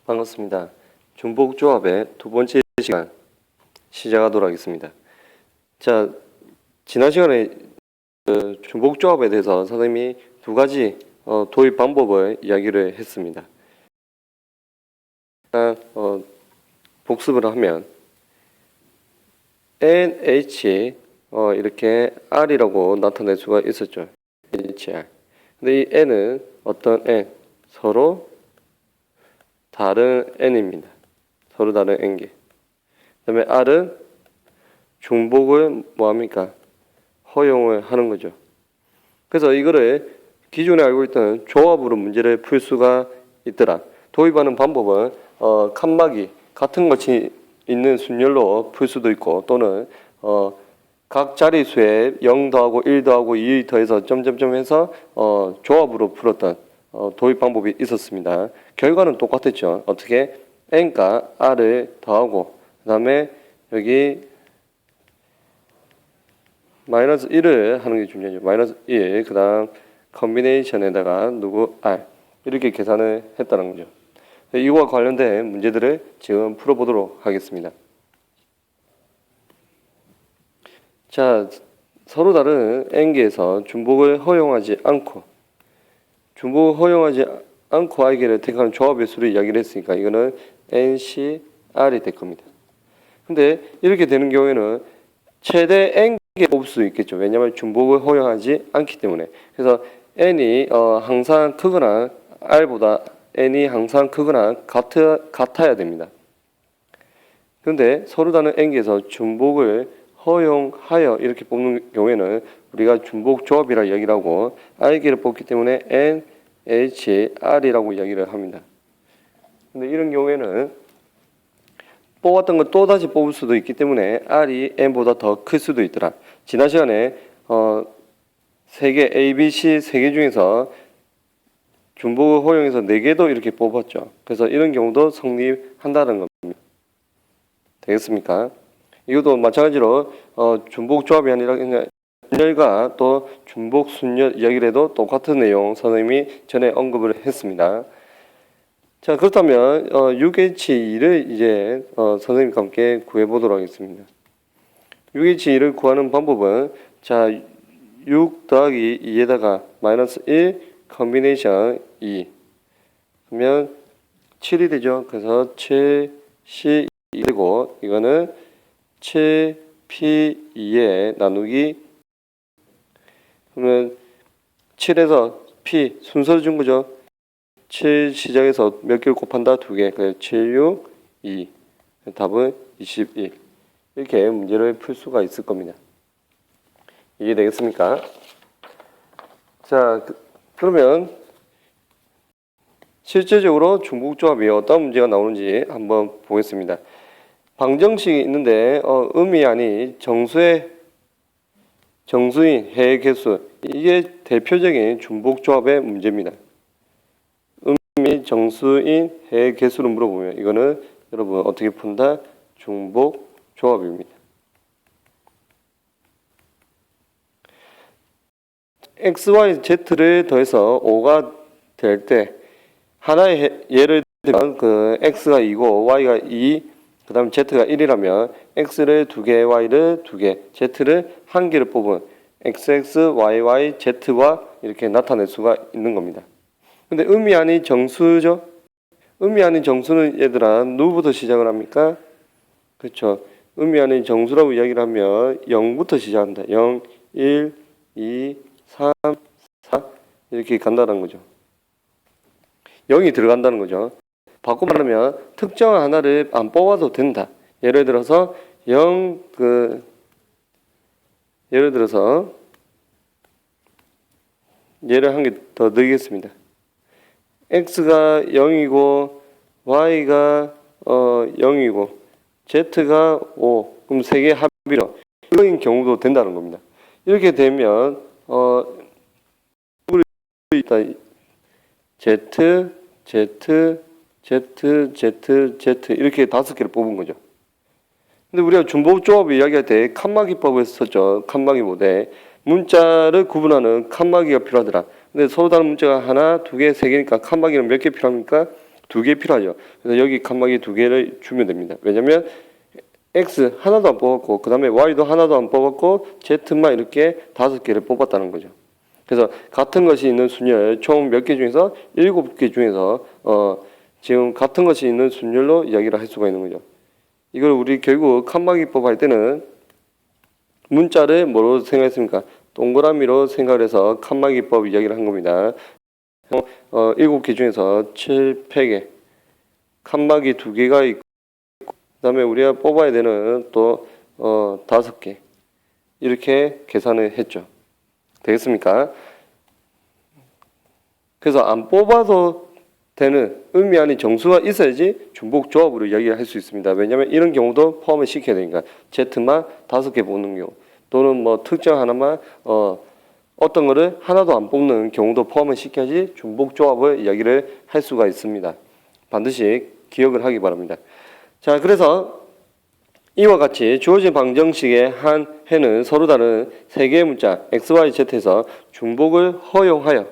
반갑습니다. 중복조합의 두 번째 시간 시작하도록 하겠습니다. 자, 지난 시간에 중복조합에 대해서 선생님이 두 가지 도입 방법을 이야기를 했습니다. 복습을 하면 NH 이렇게 R이라고 나타낼 수가 있었죠. HR. 근데 이 N은 어떤 N? 서로 다른 N입니다. 서로 다른 N개. 그 다음에 R은 중복을 뭐합니까? 허용을 하는 거죠. 그래서 이거를 기존에 알고 있던 조합으로 문제를 풀 수가 있더라. 도입하는 방법은 칸막이 같은 것이 있는 순열로 풀 수도 있고, 또는 각 자릿수에 0 더하고 1 더하고 2 더해서 점점점 해서 조합으로 풀었던 도입 방법이 있었습니다. 결과는 똑같았죠. 어떻게? n과 r을 더하고 그 다음에 여기 마이너스 1을 하는 게 중요하죠. 마이너스 1, 그 다음 컨비네이션에다가 누구 r 이렇게 계산을 했다는 거죠. 이거와 관련된 문제들을 지금 풀어보도록 하겠습니다. 자, 서로 다른 n개에서 중복을 허용하지 않고 I개를 택하는 조합의 수를 이야기를 했으니까 이거는 NCR이 될 겁니다. 근데 이렇게 되는 경우에는 최대 N개 뽑을 수 있겠죠. 왜냐하면 중복을 허용하지 않기 때문에. 그래서 N이 항상 크거나 R보다 N이 항상 크거나 같아야 됩니다. 그런데 서로 다른 N개에서 중복을 허용하여 이렇게 뽑는 경우에는 우리가 중복 조합이라 이야기를 하고 I개를 뽑기 때문에 NHR이라고 이야기를 합니다. 근데 이런 경우에는 뽑았던 걸 또다시 뽑을 수도 있기 때문에 R이 N보다 더 클 수도 있더라. 지난 시간에 세 개 ABC 3개 중에서 중복을 허용해서 4개도 이렇게 뽑았죠. 그래서 이런 경우도 성립한다는 겁니다. 되겠습니까? 이것도 마찬가지로 중복 조합이 아니라 그냥 순열과 또 중복 순열 이야기를 해도 똑같은 내용 선생님이 전에 언급을 했습니다. 자, 그렇다면 6H2를 이제 선생님과 함께 구해보도록 하겠습니다. 6H2를 구하는 방법은 자, 6 더하기 2에다가 마이너스 1 컨비네이션 2 그러면 7이 되죠. 그래서 7C2 되고 이거는 7P2에 나누기 그러면 7에서 P 순서를 준 거죠. 7 시작해서 몇 개를 곱한다? 2개. 그래서 7, 6, 2. 답은 21. 이렇게 문제를 풀 수가 있을 겁니다. 이해되겠습니까? 자, 그러면 실제적으로 중복조합이 어떤 문제가 나오는지 한번 보겠습니다. 방정식이 있는데 음이 아닌 정수인 해의 개수, 이게 대표적인 중복조합의 문제입니다. 음이 정수인 해의 개수를 물어보면 이거는 여러분 어떻게 푼다? 중복조합입니다. x, y, z를 더해서 5가 될 때 하나의 예를 들면 그 x가 2고 y가 2, 그 다음 z가 1이라면 x를 2개, y를 2개, z를 1개를 뽑은 xx, yy, z와 이렇게 나타낼 수가 있는 겁니다. 근데 음이 아닌 정수죠? 음이 아닌 정수는 얘들아 누구부터 시작을 합니까? 그렇죠. 음이 아닌 정수라고 이야기를 하면 0부터 시작한다. 0, 1, 2, 3, 4 이렇게 간다는 거죠. 0이 들어간다는 거죠. 바꿔 말하면 특정 하나를 안 뽑아도 된다. 예를 들어서 예를 한 개 더 드리겠습니다. x가 0이고 y가 0이고 z가 5. 그럼 3개 합이로 이런 경우도 된다는 겁니다. 이렇게 되면 Z 이렇게 5개를 뽑은 거죠. 근데 우리가 중복조합 이야기할 때 칸막이법을 썼죠. 칸막이 모델. 문자를 구분하는 칸막이가 필요하더라. 근데 서로 다른 문자가 하나, 두 개, 세 개니까 칸막이는 몇 개 필요합니까? 두 개 필요하죠. 그래서 여기 칸막이 두 개를 주면 됩니다. 왜냐면 X 하나도 안 뽑았고 그 다음에 Y도 하나도 안 뽑았고 Z만 이렇게 5개를 뽑았다는 거죠. 그래서 같은 것이 있는 순열 총 몇 개 중에서 7개 중에서 지금 같은 것이 있는 순열로 이야기를 할 수가 있는 거죠. 이걸 우리 결국 칸막이법 할 때는 문자를 뭐로 생각했습니까? 동그라미로 생각을 해서 칸막이법 이야기를 한 겁니다. 7개 중에서 7팩에 칸막이 2개가 있고 그다음에 우리가 뽑아야 되는 또 5개 이렇게 계산을 했죠. 되겠습니까? 그래서 안 뽑아도 되는 의미 아닌 정수가 있어야지 중복 조합으로 이야기를 할 수 있습니다. 왜냐하면 이런 경우도 포함을 시켜야 되니까 Z만 5개 뽑는 경우 또는 뭐 특정 하나만 어떤 거를 하나도 안 뽑는 경우도 포함을 시켜야지 중복 조합을 이야기를 할 수가 있습니다. 반드시 기억을 하기 바랍니다. 자, 그래서 이와 같이 주어진 방정식의 한 해는 서로 다른 세 개의 문자 x, y, z에서 중복을 허용하여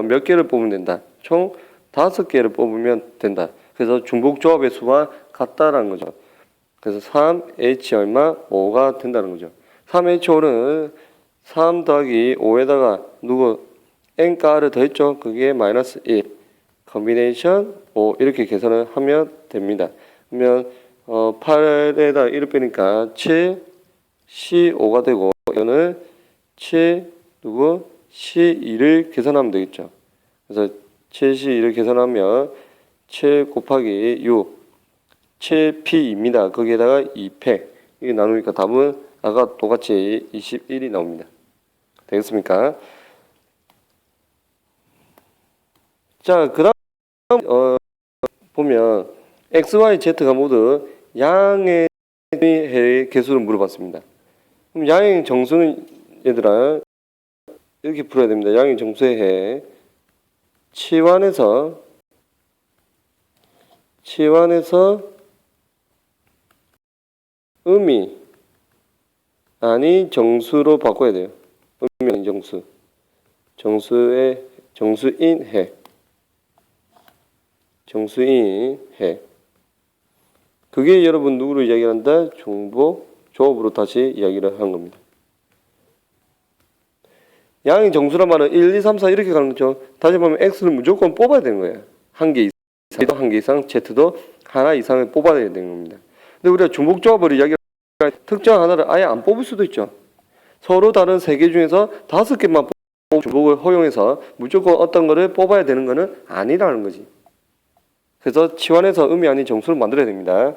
몇 개를 뽑으면 된다. 총 5개를 뽑으면 된다. 그래서 중복 조합의 수와 같다라는 거죠. 그래서 3h 얼마 5가 된다는 거죠. 3h5는 3 더하기 5에다가 n가를 더했죠. 그게 마이너스 1 컨비네이션 5 이렇게 계산을 하면 됩니다. 그러면 8에다 1을 빼니까 7 C5가 되고 이거는 7 C2를 계산하면 되겠죠. 그래서 7C2를 계산하면 7 곱하기 6 7P입니다. 거기에다가 2팩 이게 나누니까 답은 아까 똑같이 21이 나옵니다. 되겠습니까? 자, 그 다음 보면 X, Y, Z가 모두 양의 개수를 물어봤습니다. 그럼 양의 정수는 얘들아 이렇게 풀어야 됩니다. 양의 정수의 해 치환해서 의미 아니 정수로 바꿔야 돼요. 의미 아니 정수. 정수인 해. 그게 여러분 누구로 이야기한다? 중복 조합으로 다시 이야기를 하는 겁니다. 양의 정수란 말은 1, 2, 3, 4 이렇게 가는 거죠. 다시 보면 X를 무조건 뽑아야 되는 거예요. 한 개 이상, Z도 하나 이상을 뽑아야 되는 겁니다. 근데 우리가 중복 조합으로 이야기할 특정 하나를 아예 안 뽑을 수도 있죠. 서로 다른 세 개 중에서 5개만 뽑고 중복을 허용해서 무조건 어떤 거를 뽑아야 되는 거는 아니라는 거지. 그래서 치환해서 의미 아닌 정수를 만들어야 됩니다.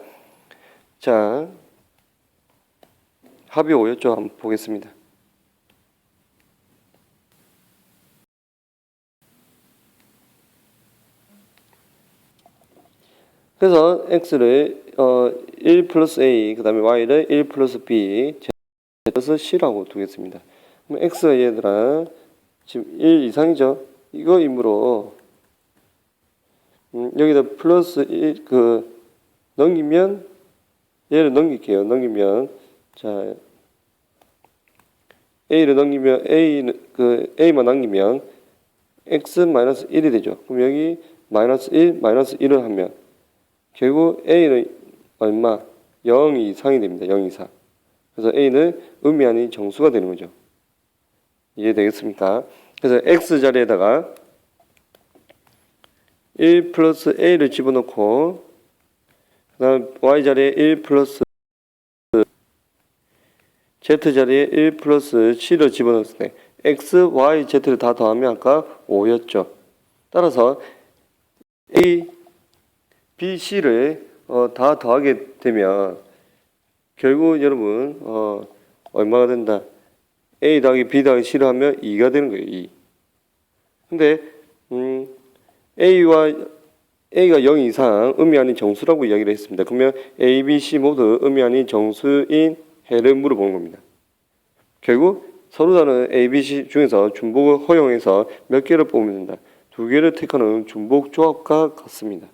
자, 합이 5였죠. 한번 보겠습니다. 그래서 x를 1 플러스 a, 그 다음에 y를 1 플러스 b, z에서 c라고 두겠습니다. 그럼 x가 얘들아 지금 1 이상이죠. 이거이므로 여기다 플러스 1 넘기면 얘를 넘길게요. 넘기면 자 a를 넘기면 a만 남기면 x 마이너스 1이 되죠. 그럼 여기 마이너스 1을 하면 결국 a는 얼마? 0 이상이 됩니다. 0 이상. 그래서 a는 의미 아닌 정수가 되는 거죠. 이해되겠습니까? 그래서 x 자리에다가 1 플러스 a를 집어넣고 그 다음 y 자리에 1 플러스 z 자리에 1 플러스 c를 집어넣었을 때 x, y, z를 다 더하면 아까 5였죠. 따라서 a, b, c를 다 더하게 되면 결국 여러분 얼마가 된다? a 더하기 b 더하기 c를 하면 2가 되는 거예요. 2. 근데 a가 0 이상 의미 아닌 정수라고 이야기를 했습니다. 그러면 a, b, c 모두 의미 아닌 정수인 해를 물어보는 겁니다. 결국 서로 다른 a, b, c 중에서 중복을 허용해서 몇 개를 뽑으면 된다. 2개를 택하는 중복 조합과 같습니다.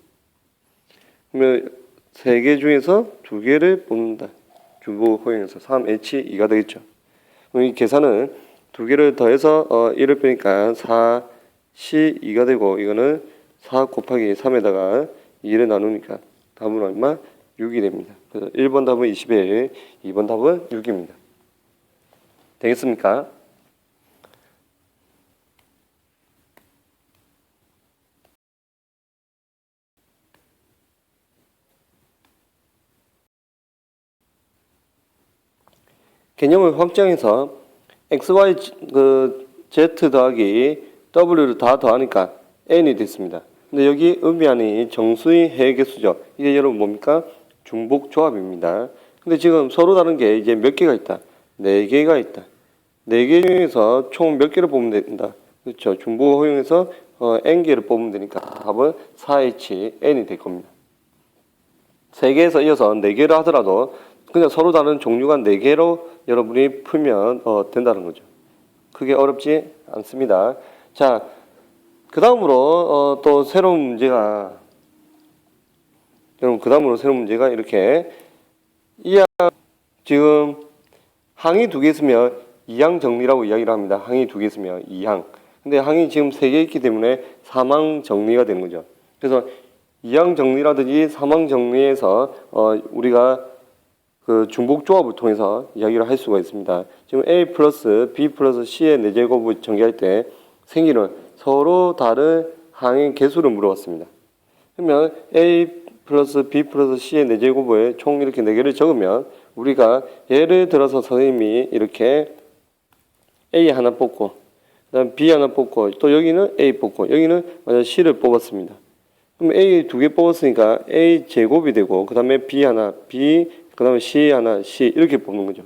그러면 3개 중에서 2개를 뽑는다. 중복 허용해서 3H2가 되겠죠. 그럼 이 계산은 2개를 더해서 1을 빼니까 4C2가 되고 이거는 4 곱하기 3에다가 2를 나누니까 답은 얼마? 6이 됩니다. 그래서 1번 답은 21, 2번 답은 6입니다. 되겠습니까? 개념을 확장해서 xy z 더하기 w를 다 더하니까 n이 됐습니다. 근데 여기 의미하는 정수의 해계수죠. 이게 여러분 뭡니까? 중복조합입니다. 근데 지금 서로 다른 게 이제 몇 개가 있다? 4개가 있다. 4개 중에서 총 몇 개를 뽑으면 된다? 그렇죠. 중복을 허용해서 n개를 뽑으면 되니까 답은 4HN이 될 겁니다. 3개에서 이어서 4개를 하더라도 그냥 서로 다른 종류가 4개로 여러분이 풀면 된다는 거죠. 그게 어렵지 않습니다. 자, 그 다음으로 또 새로운 문제가 이렇게 지금 항이 2개 있으면 2항 정리라고 이야기를 합니다. 항이 2개 있으면 2항. 근데 항이 지금 3개 있기 때문에 3항 정리가 되는 거죠. 그래서 2항 정리라든지 3항 정리에서 우리가 그 중복조합을 통해서 이야기를 할 수가 있습니다. 지금 A 플러스 B 플러스 C의 4제곱을 전개할 때 생기는 서로 다른 항의 개수를 물어봤습니다. 그러면 A 플러스 B 플러스 C의 4제곱을 총 이렇게 4개를 적으면 우리가 예를 들어서 선생님이 이렇게 A 하나 뽑고 그다음 B 하나 뽑고 또 여기는 A 뽑고 여기는 만약 C를 뽑았습니다. 그럼 A 2개 뽑았으니까 A 제곱이 되고 그 다음에 B 하나 B 그 다음에 C 하나 C 이렇게 뽑는 거죠.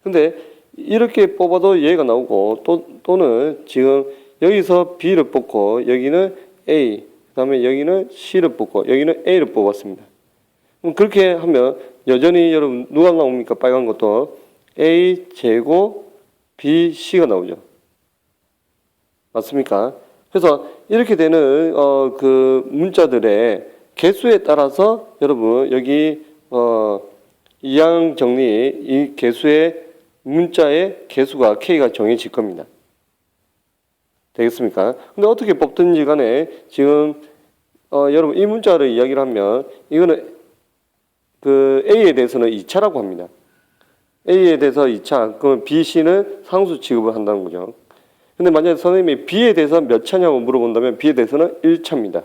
근데 이렇게 뽑아도 얘가 나오고 또는 지금 여기서 B를 뽑고 여기는 A 그 다음에 여기는 C를 뽑고 여기는 A를 뽑았습니다. 그럼 그렇게 하면 여전히 여러분 누가 나옵니까? 빨간 것도 A 제곱 B C가 나오죠. 맞습니까? 그래서 이렇게 되는 그 문자들의 개수에 따라서 여러분 여기 이항 정리 이 개수의 문자의 개수가 K가 정해질 겁니다. 되겠습니까? 근데 어떻게 뽑든지 간에 지금 여러분 이 문자를 이야기를 하면 이거는 그 A에 대해서는 2차라고 합니다. A에 대해서 2차, 그러면 B, C는 상수 취급을 한다는 거죠. 근데 만약에 선생님이 B에 대해서 몇 차냐고 물어본다면 B에 대해서는 1차입니다.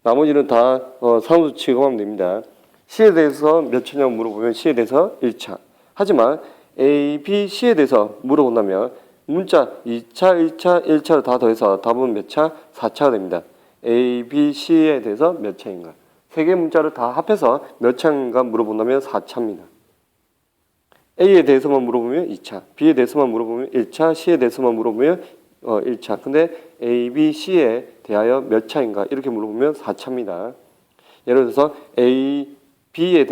나머지는 다 상수 취급하면 됩니다. C에 대해서 몇 차냐고 물어보면 C에 대해서 1차. 하지만 A, B, C에 대해서 물어본다면 문자 2차, 1차, 1차를 다 더해서 답은 몇 차? 4차가 됩니다. A, B, C에 대해서 몇 차인가? 세 개 문자를 다 합해서 몇 차인가 물어본다면 4차입니다. A에 대해서만 물어보면 2차, B에 대해서만 물어보면 1차, C에 대해서만 물어보면 1차. 근데 A, B, C에 대하여 몇 차인가 이렇게 물어보면 4차입니다. 예를 들어서 A, B에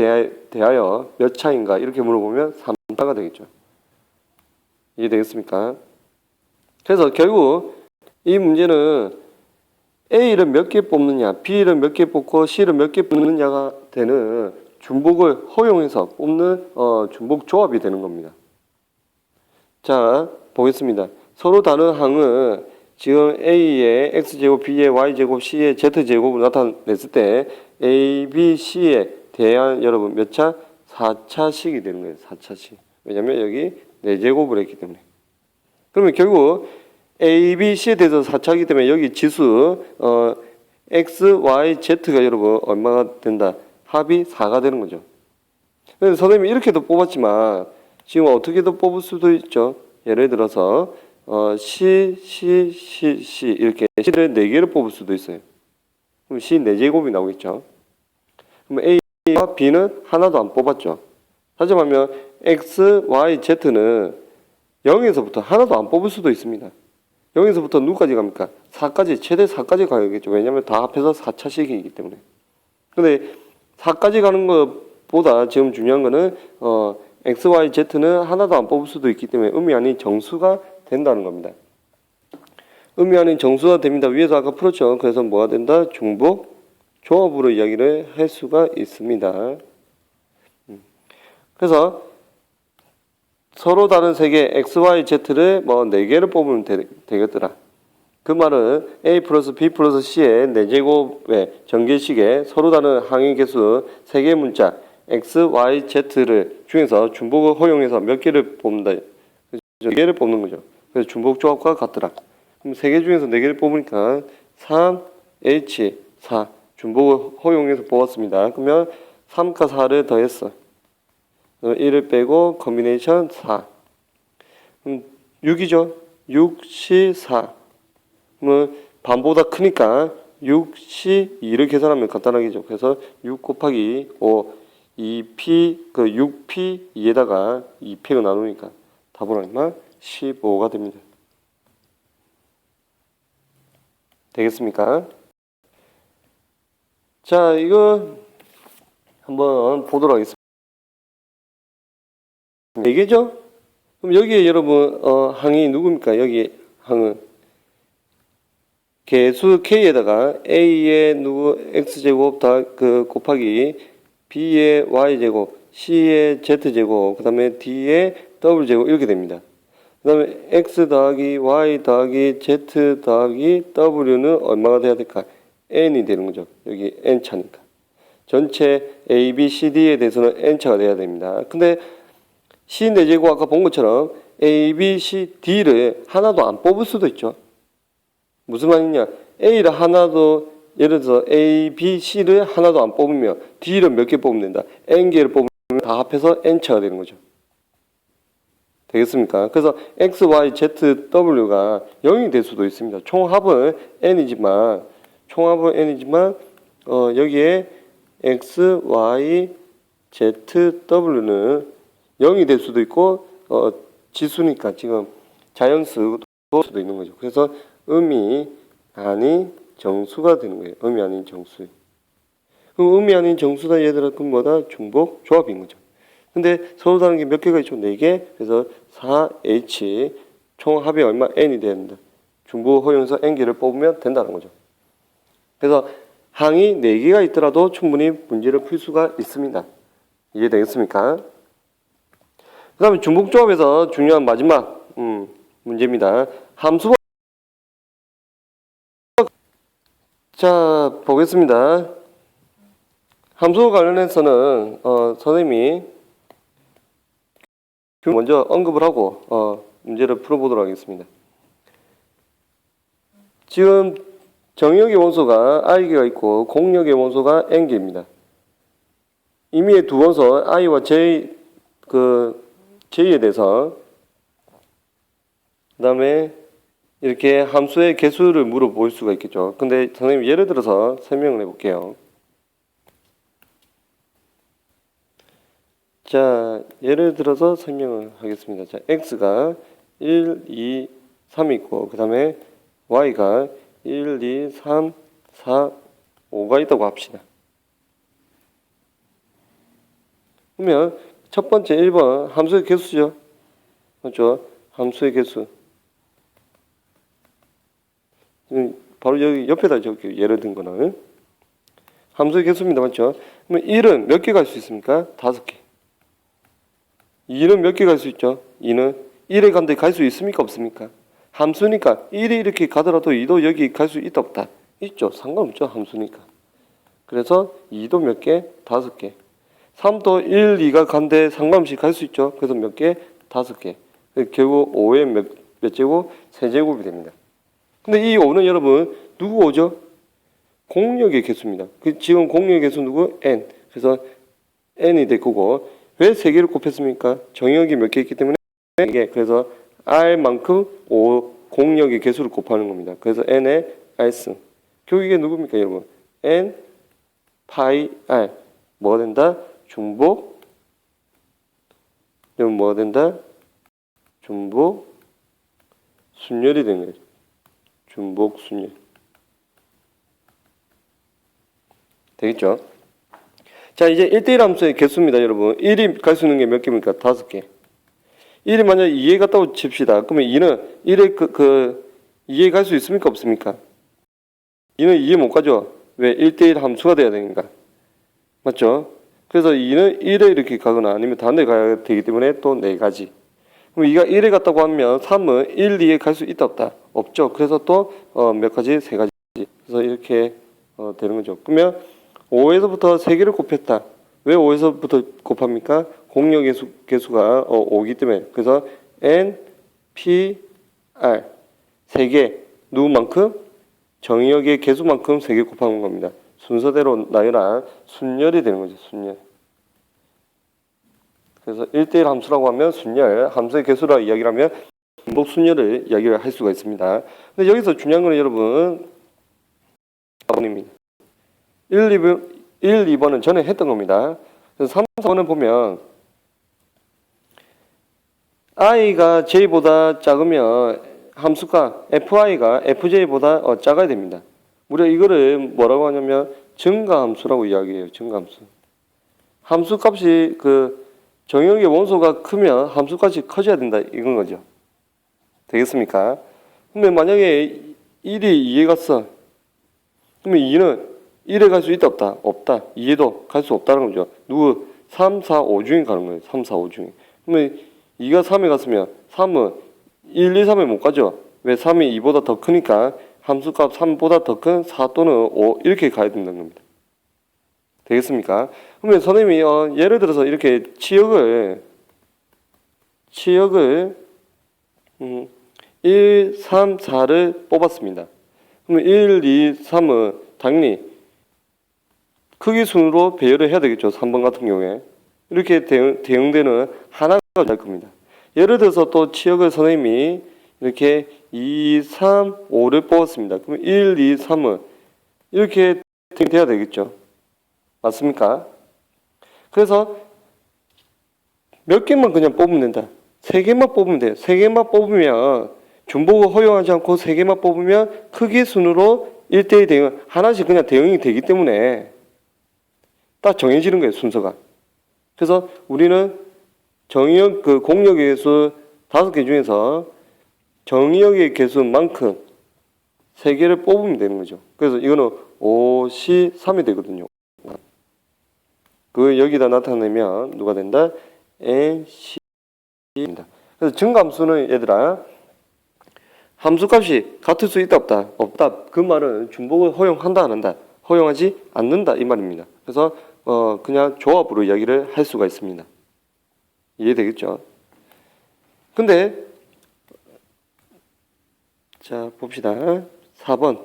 대하여 몇 차인가 이렇게 물어보면 3차가 되겠죠. 이해되겠습니까? 그래서 결국 이 문제는 A를 몇 개 뽑느냐, B를 몇 개 뽑고 C를 몇 개 뽑느냐가 되는 중복을 허용해서 뽑는 중복 조합이 되는 겁니다. 자, 보겠습니다. 서로 다른 항은 지금 A의 X제곱, B의 Y제곱, C의 Z제곱을 나타냈을 때 A, B, C에 대한 여러분 몇 차? 4차씩이 되는 거예요. 4차씩. 왜냐하면 여기 4제곱을 했기 때문에. 그러면 결국 A, B, C에 대해서 4차이기 때문에 여기 지수 X, Y, Z가 여러분 얼마가 된다? 합이 4가 되는 거죠. 그래서 선생님이 이렇게도 뽑았지만 지금 어떻게도 뽑을 수도 있죠. 예를 들어서 C, C, C, C 이렇게 C를 4개를 뽑을 수도 있어요. 그럼 C 4제곱이 나오겠죠. 그럼 A와 B는 하나도 안 뽑았죠. 하지만 X, Y, Z는 0에서부터 하나도 안 뽑을 수도 있습니다. 0에서부터 누구까지 갑니까? 4까지, 최대 4까지 가야겠죠. 왜냐하면 다 합해서 4차씩이기 때문에. 근데 4까지 가는 것보다 지금 중요한 거는 X, Y, Z는 하나도 안 뽑을 수도 있기 때문에 의미 아닌 정수가 된다는 겁니다. 의미 아닌 정수가 됩니다. 위에서 아까 풀었죠. 그래서 뭐가 된다? 중복 조합으로 이야기를 할 수가 있습니다. 그래서 서로 다른 세 개 X, Y, Z를 뭐 4개를 뽑으면 되겠더라. 그 말은 A 플러스 B 플러스 C의 4제곱의 전개식에 서로 다른 항의 개수 3개의 문자 X, Y, Z를 중에서 중복을 허용해서 몇 개를 뽑는다. 4개를 뽑는 거죠. 그래서 중복 조합과 같더라. 그럼 3개 중에서 4개를 뽑으니까 3, H, 4 중복을 허용해서 뽑았습니다. 그러면 3과 4를 더했어. 1을 빼고 컨비네이션 4. 6이죠. 6, C, 4. 그러면 반보다 크니까 6, C, 2를 계산하면 간단하겠죠. 그래서 6 곱하기 5, 2P, 그 6P, 2에다가 2P가 나누니까 답은 얼마? 15가 됩니다. 되겠습니까? 자, 이거 한번 보도록 하겠습니다. 4개죠? 그럼 여기에 여러분 항이 누굽니까? 여기 항은 개수 K에다가 A의 X제곱 다 곱하기 B의 Y제곱, C의 Z제곱, 그 다음에 D의 W제곱 이렇게 됩니다. 그 다음에 X 더하기 Y 더하기 Z 더하기 W는 얼마가 돼야 될까? N이 되는 거죠. 여기 N차니까. 전체 A, B, C, D에 대해서는 N차가 돼야 됩니다. 근데 C 4제곱 아까 본 것처럼 A, B, C, D를 하나도 안 뽑을 수도 있죠. 무슨 말이냐? A를 하나도, 예를 들어서 A, B, C를 하나도 안 뽑으면 D를 몇 개 뽑으면 된다. N개를 뽑으면 다 합해서 N차가 되는 거죠. 되겠습니까? 그래서 X, Y, Z, W가 0이 될 수도 있습니다. 총합은 N이지만 여기에 X, Y, Z, W는 0이 될 수도 있고 지수니까 지금 자연수도 수도 있는 거죠. 그래서 음이 아닌 정수가 되는 거예요. 음이 아닌 정수. 그럼 음이 아닌 정수다 얘들아 그럼 뭐다? 중복 조합인 거죠. 근데 서로 다른 게 몇 개가 있죠? 4개. 그래서 4H 총합이 얼마? N이 되는데 중복 허용해서 N개를 뽑으면 된다는 거죠. 그래서 항이 4개가 있더라도 충분히 문제를 풀 수가 있습니다. 이해되겠습니까? 그 다음에 중복조합에서 중요한 마지막 문제입니다. 함수. 자, 보겠습니다. 함수 관련해서는 선생님이 먼저 언급을 하고 문제를 풀어보도록 하겠습니다. 지금 정역의 원소가 i개가 있고 공역의 원소가 n개입니다. 임의의 두 원소 i와 j j에 대해서 그 다음에 이렇게 함수의 개수를 물어볼 수가 있겠죠. 근데 선생님 예를 들어서 설명을 해볼게요. 자, 예를 들어서 설명을 하겠습니다. 자, x가 1, 2, 3 있고 그 다음에 y가 1, 2, 3, 4, 5가 있다고 합시다. 그러면 첫 번째 1번 함수의 개수죠. 맞죠? 함수의 개수. 바로 여기 옆에다 적을게요. 예를 든 거는. 함수의 개수입니다. 맞죠? 그러면 1은 몇 개 갈 수 있습니까? 5개. 2는 몇 개 갈 수 있죠? 2는 1에 간데 갈 수 있습니까? 없습니까? 함수니까 1이 이렇게 가더라도 2도 여기 갈 수 있다 없다? 있죠. 상관없죠. 함수니까. 그래서 2도 몇 개? 5개. 3도 1, 2가 간데 상관없이 갈 수 있죠. 그래서 몇 개? 5개. 결국 5의 몇 제곱? 3제곱이 됩니다. 근데 이 5는 여러분 누구 5죠? 공역의 개수입니다. 지금 공역의 개수 누구? n. 그래서 n이 될 거고 왜 3개를 곱했습니까? 정역이 몇 개 있기 때문에 4개. 그래서 r만큼 5 공역의 개수를 곱하는 겁니다. 그래서 n의 r승. 결국 이게 누굽니까 여러분? n 파이 r. 뭐가 된다? 중복. 그럼 뭐가 된다? 중복 순열이 되는 거죠. 중복 순열. 되겠죠? 자, 이제 1대1 함수의 개수입니다, 여러분. 1이 갈 수 있는 게 몇 개입니까? 5개. 1이 만약 2에 갔다고 칩시다. 그러면 2는 1에 2에 갈 수 있습니까? 없습니까? 2는 2에 못 가죠. 왜? 1대1 함수가 돼야 되니까. 맞죠? 그래서 2는 1에 이렇게 가거나 아니면 다른 데 가야 되기 때문에 또 4가지. 그럼 그럼 2가 1에 갔다고 하면 3은 1, 2에 갈 수 있다 없다? 없죠. 그래서 또 몇 가지? 세 가지. 그래서 이렇게 되는 거죠. 그러면 5에서부터 3개를 곱했다. 왜 5에서부터 곱합니까? 공역 개수가 5이기 때문에. 그래서 N, P, R 3개 누구만큼? 정의역의 개수만큼 3개 곱하는 겁니다. 순서대로 나열한 순열이 되는 거죠. 순열. 그래서 1대1 함수라고 하면 순열, 함수의 개수라 이야기를 하면 분복 순열을 이야기를 할 수가 있습니다. 근데 여기서 중요한 거는 여러분 4번입니다. 1, 2번은 전에 했던 겁니다. 그래서 3, 4번은 보면 i가 j보다 작으면 함수가 fi가 fj보다 작아야 됩니다. 우리가 이거를 뭐라고 하냐면 증가함수라고 이야기해요. 증가함수. 함수값이 정역의 원소가 크면 함수값이 커져야 된다 이건 거죠. 되겠습니까? 근데 만약에 1이 2에 갔어. 그러면 2는 1에 갈 수 있다 없다? 없다. 2에도 갈 수 없다는 거죠. 누구? 3, 4, 5 중에 가는 거예요. 3, 4, 5 중에. 그러면 2가 3에 갔으면 3은 1, 2, 3에 못 가죠. 왜? 3이 2보다 더 크니까 함수값 3보다 더 큰 4 또는 5 이렇게 가야 된다는 겁니다. 되겠습니까? 그러면 선생님이 예를 들어서 이렇게 치역을 1, 3, 4를 뽑았습니다. 그러면 1, 2, 3은 당연히 크기 순으로 배열을 해야 되겠죠. 3번 같은 경우에. 이렇게 대응되는 하나가 될 겁니다. 예를 들어서 또 치역을 선생님이 이렇게 2, 3, 5를 뽑았습니다. 그럼 1, 2, 3은 이렇게 돼야 되겠죠. 맞습니까? 그래서 몇 개만 그냥 뽑으면 된다. 3개만 뽑으면 돼요. 3개만 뽑으면 중복을 허용하지 않고 3개만 뽑으면 크기 순으로 1대1 대응, 하나씩 그냥 대응이 되기 때문에 딱 정해지는 거예요, 순서가. 그래서 우리는 정의역, 공역의 개수 5개 중에서 정의역의 개수만큼 3개를 뽑으면 되는 거죠. 그래서 이거는 5, 10, 3이 되거든요. 여기다 나타내면 누가 된다? N, C입니다. 그래서 증가함수는 얘들아 함수값이 같을 수 있다 없다? 없다. 그 말은 중복을 허용한다 안 한다? 허용하지 않는다 이 말입니다. 그래서 그냥 조합으로 이야기를 할 수가 있습니다. 이해되겠죠? 근데 자 봅시다. 4번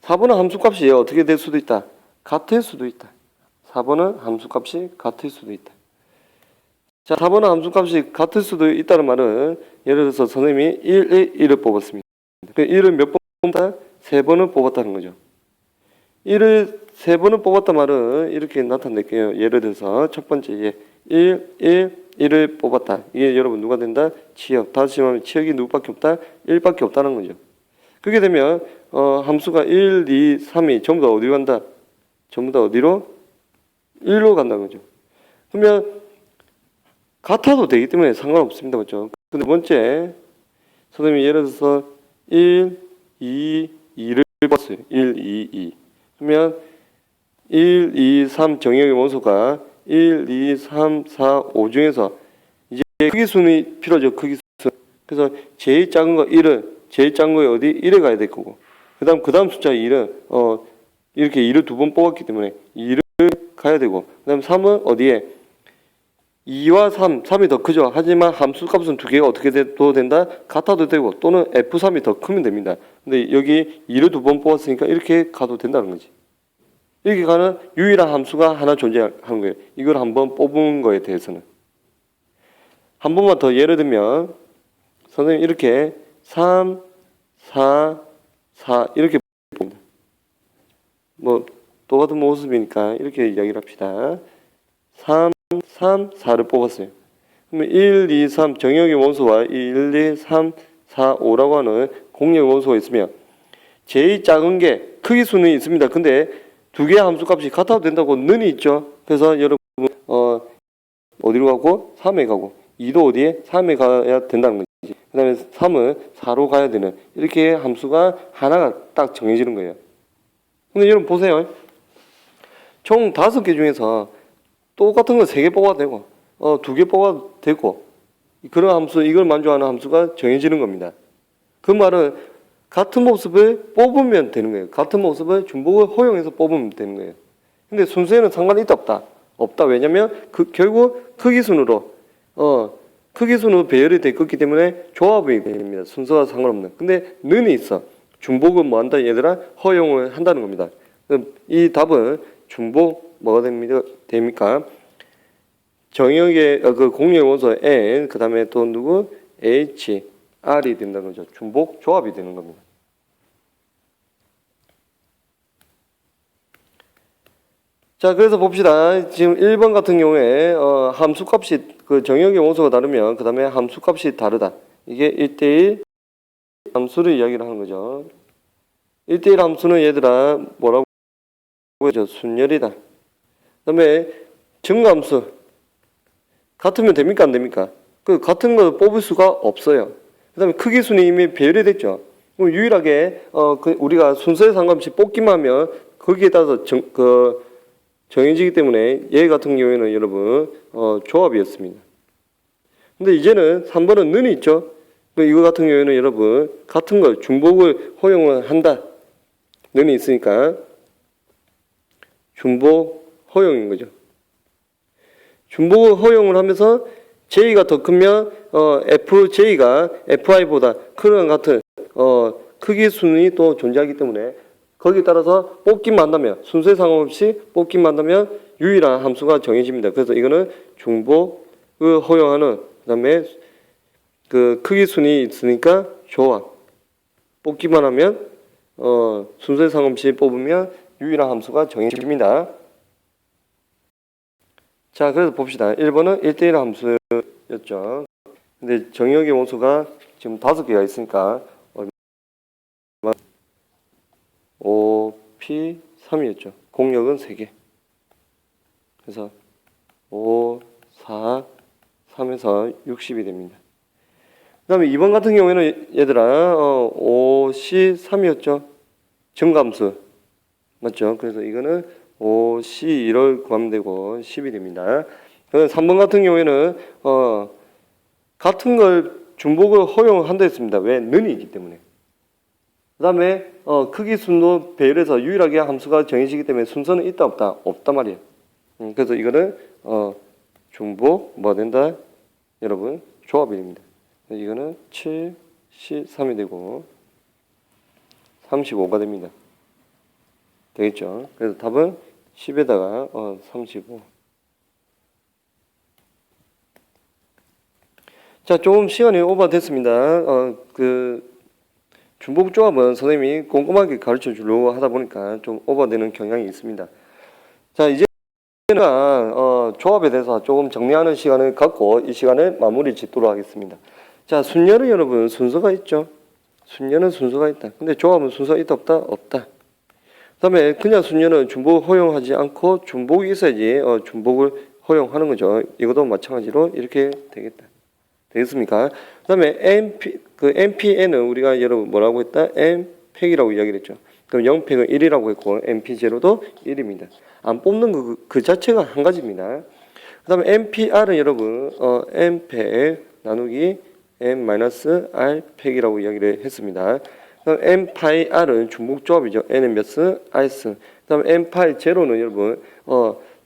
4번은 함수값이 어떻게 될 수도 있다? 같을 수도 있다. 4번은 함수값이 같을 수도 있다. 자, 4번은 함수값이 같을 수도 있다는 말은 예를 들어서 선생님이 1을 뽑았습니다. 1을 몇 번 뽑았다? 3번을 뽑았다는 거죠. 1을 3번을 뽑았단 말은 이렇게 나타낼게요. 예를 들어서 첫 번째 1을 뽑았다. 이게 여러분 누가 된다? 치역. 다시 말하면 치역이 누구밖에 없다? 1밖에 없다는 거죠. 그렇게 되면 함수가 1, 2, 3이 전부 다 어디로 간다? 전부 다 어디로? 1로 간다는 거죠. 그러면 같아도 되기 때문에 상관없습니다. 맞죠? 근데 두 번째 선생님이 예를 들어서 1, 2, 2를 뽑았어요. 1, 2, 2. 그러면 1, 2, 3 정의역의 원소가 1, 2, 3, 4, 5 중에서 이제 크기순이 필요하죠. 크기순. 그래서 제일 작은 거 1은 제일 작은 거에 어디? 1에 가야 될 거고. 그 다음 숫자 1은 이렇게 2를 두 번 뽑았기 때문에 2를 가야 되고. 그 다음 3은 어디에? 2와 3이 더 크죠. 하지만 함수값은 두 개가 어떻게 돼도 된다? 같아도 되고 또는 F3이 더 크면 됩니다. 근데 여기 2를 두 번 뽑았으니까 이렇게 가도 된다는 거지. 이렇게 가는 유일한 함수가 하나 존재하는 거예요. 이걸 한번 뽑은 거에 대해서는. 한 번만 더 예를 들면 선생님 이렇게 3, 4, 4 이렇게 봅니다. 뭐 똑같은 모습이니까 이렇게 이야기를 합시다. 3, 4를 뽑았어요. 그러면 1, 2, 3 정역의 원소와 1, 2, 3, 4, 5라고 하는 공역의 원소가 있으면 제일 작은 게 크기 수는 있습니다. 근데 두 개의 함수값이 같아도 된다고 는이 있죠. 그래서 여러분 어디로 가고? 3에 가고 2도 어디에? 3에 가야 된다는 거지. 그 다음에 3은 4로 가야 되는 이렇게 함수가 하나가 딱 정해지는 거예요. 근데 여러분 보세요. 총 5개 중에서 똑같은 거 3개 뽑아도 되고 2개 뽑아도 되고 그런 함수, 이걸 만족하는 함수가 정해지는 겁니다. 그 말은 같은 모습을 뽑으면 되는 거예요. 같은 모습을 중복을 허용해서 뽑으면 되는 거예요. 근데 순서에는 상관이 있다 없다? 없다. 왜냐면 결국 크기순으로 배열이 되었기 때문에 조합이 됩니다. 순서와 상관없는. 근데 는이 있어. 중복은 뭐 한다? 얘들아 허용을 한다는 겁니다. 그럼 이 답은 중복 뭐가 됩니까? 정역의 그 공역 원소 n 그 다음에 또 누구 h r이 된다는 거죠. 중복 조합이 되는 겁니다. 자, 그래서 봅시다. 지금 1번 같은 경우에 함수값이 그 정역의 원소가 다르면 그 다음에 함수값이 다르다. 이게 1대1 함수를 이야기를 하는 거죠. 1대1 함수는 얘들아 뭐라고 하죠? 순열이다. 그 다음에 증가함수 같으면 됩니까? 안 됩니까? 그 같은 걸 뽑을 수가 없어요. 그 다음에 크기순이 이미 배열이 됐죠. 그럼 유일하게 우리가 순서에 상관없이 뽑기만 하면 거기에 따라서 정해지기 때문에 얘 같은 경우에는 여러분 조합이었습니다. 근데 이제는 3번은 는이 있죠. 이거 같은 경우에는 여러분 같은 걸 중복을 허용을 한다. 는이 있으니까 중복 허용인 거죠. 중복을 허용을 하면서 J가 더 크면 FJ가 FI보다 크는 같은 크기 순이 또 존재하기 때문에 거기에 따라서 뽑기만 한다면 순서에 상관없이 뽑기만 한다면 유일한 함수가 정해집니다. 그래서 이거는 중복을 허용하는 그다음에 그 크기 순이 있으니까 조합 뽑기만 하면 순서에 상관없이 뽑으면 유일한 함수가 정해집니다. 자, 그래서 봅시다. 1번은 1대1 함수였죠. 근데 정역의 원소가 지금 5개가 있으니까 얼마? 5P3이었죠. 공역은 3개. 그래서 5, 4, 3에서 60이 됩니다. 그 다음에 2번 같은 경우에는 얘들아 5C3이었죠. 증가함수. 맞죠? 그래서 이거는 5C1을 구하면 되고 10이 됩니다. 3번 같은 경우에는 같은 걸 중복을 허용한다 했습니다. 왜? 는이 있기 때문에. 그 다음에 크기 순도 배열에서 유일하게 함수가 정해지기 때문에 순서는 있다 없다? 없단 말이에요. 그래서 이거는 중복 뭐 된다? 여러분 조합이 됩니다. 이거는 7C3이 되고 35가 됩니다. 되겠죠? 그래서 답은 10에다가 35. 자, 조금 시간이 오버됐습니다. 그 중복 조합은 선생님이 꼼꼼하게 가르쳐 주려고 하다 보니까 좀 오버되는 경향이 있습니다. 자, 이제는 조합에 대해서 조금 정리하는 시간을 갖고 이 시간을 마무리 짓도록 하겠습니다. 자, 순열은 여러분 순서가 있죠. 순열은 순서가 있다. 근데 조합은 순서가 있다 없다? 없다. 그 다음에 그냥 순열은 중복 허용하지 않고 중복이 있어야지 중복을 허용하는 거죠. 이것도 마찬가지로 이렇게 되겠다. 되겠습니까? 그 다음에 NPN은 우리가 여러분 뭐라고 했다? N팩이라고 이야기를 했죠. 그럼 0팩은 1이라고 했고 NP0도 1입니다. 안 뽑는 그 자체가 한 가지입니다. 그 다음에 NPR은 여러분 N팩 나누기 N-R팩이라고 이야기를 했습니다. 그다음 N-파이 R은 중복조합이죠. N은 몇 승? R승. 그다음 N-파이 제로는 여러분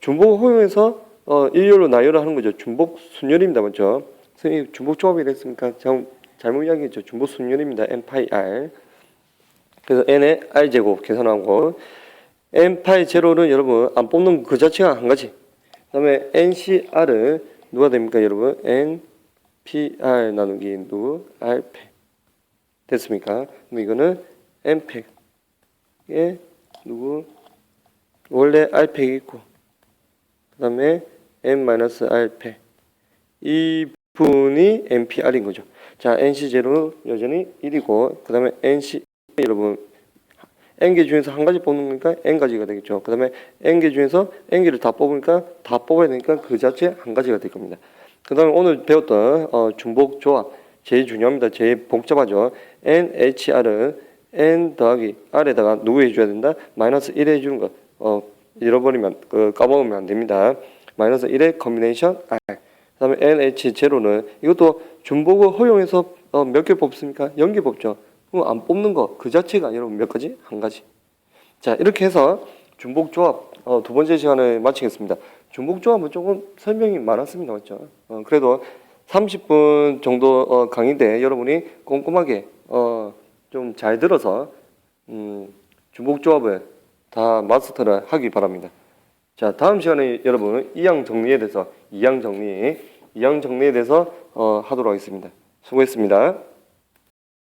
중복 허용해서 일렬로 나열을 하는 거죠. 중복 순열입니다. 맞죠? 선생님 중복조합이라 했으니까 잘못 이야기했죠. 중복 순열입니다. N-파이 R. 그래서 N의 R제곱 계산하고 N-파이 제로는 여러분 안 뽑는 그 자체가 한 가지. 그다음에 NCR은 누가 됩니까? 여러분 NPR 나누기 누구? R팩. 됐습니까? 그럼 이거는 N팩에 누구? 원래 R팩이 있고 그 다음에 N-R팩 이 분이 NPR인 거죠. 자, NC0는 여전히 1이고 그 다음에 NC 여러분 N개 중에서 한 가지 뽑는 거니까 N가지가 되겠죠. 그 다음에 N개 중에서 N개를 다 뽑으니까 다 뽑아야 되니까 그 자체 한 가지가 될 겁니다. 그 다음에 오늘 배웠던 중복 조합 제일 중요합니다. 제일 복잡하죠. NHR은 N 더하기 R에다가 누구 해줘야 된다? 마이너스 1 해주는 거. 잃어버리면 까먹으면 안 됩니다. 마이너스 1의 컨비네이션 R. 그다음에 NH0는 이것도 중복을 허용해서 몇 개 뽑습니까? 0개 뽑죠. 그럼 안 뽑는 거 그 자체가 여러분 몇 가지? 한 가지. 자, 이렇게 해서 중복 조합 두 번째 시간을 마치겠습니다. 중복 조합은 조금 설명이 많았습니다. 맞죠? 그래도 30분 정도 강의인데 여러분이 꼼꼼하게 좀 잘 들어서 중복 조합을 다 마스터를 하기 바랍니다. 자, 다음 시간에 여러분 이항 정리에 대해서 이항 정리에 대해서 하도록 하겠습니다. 수고했습니다.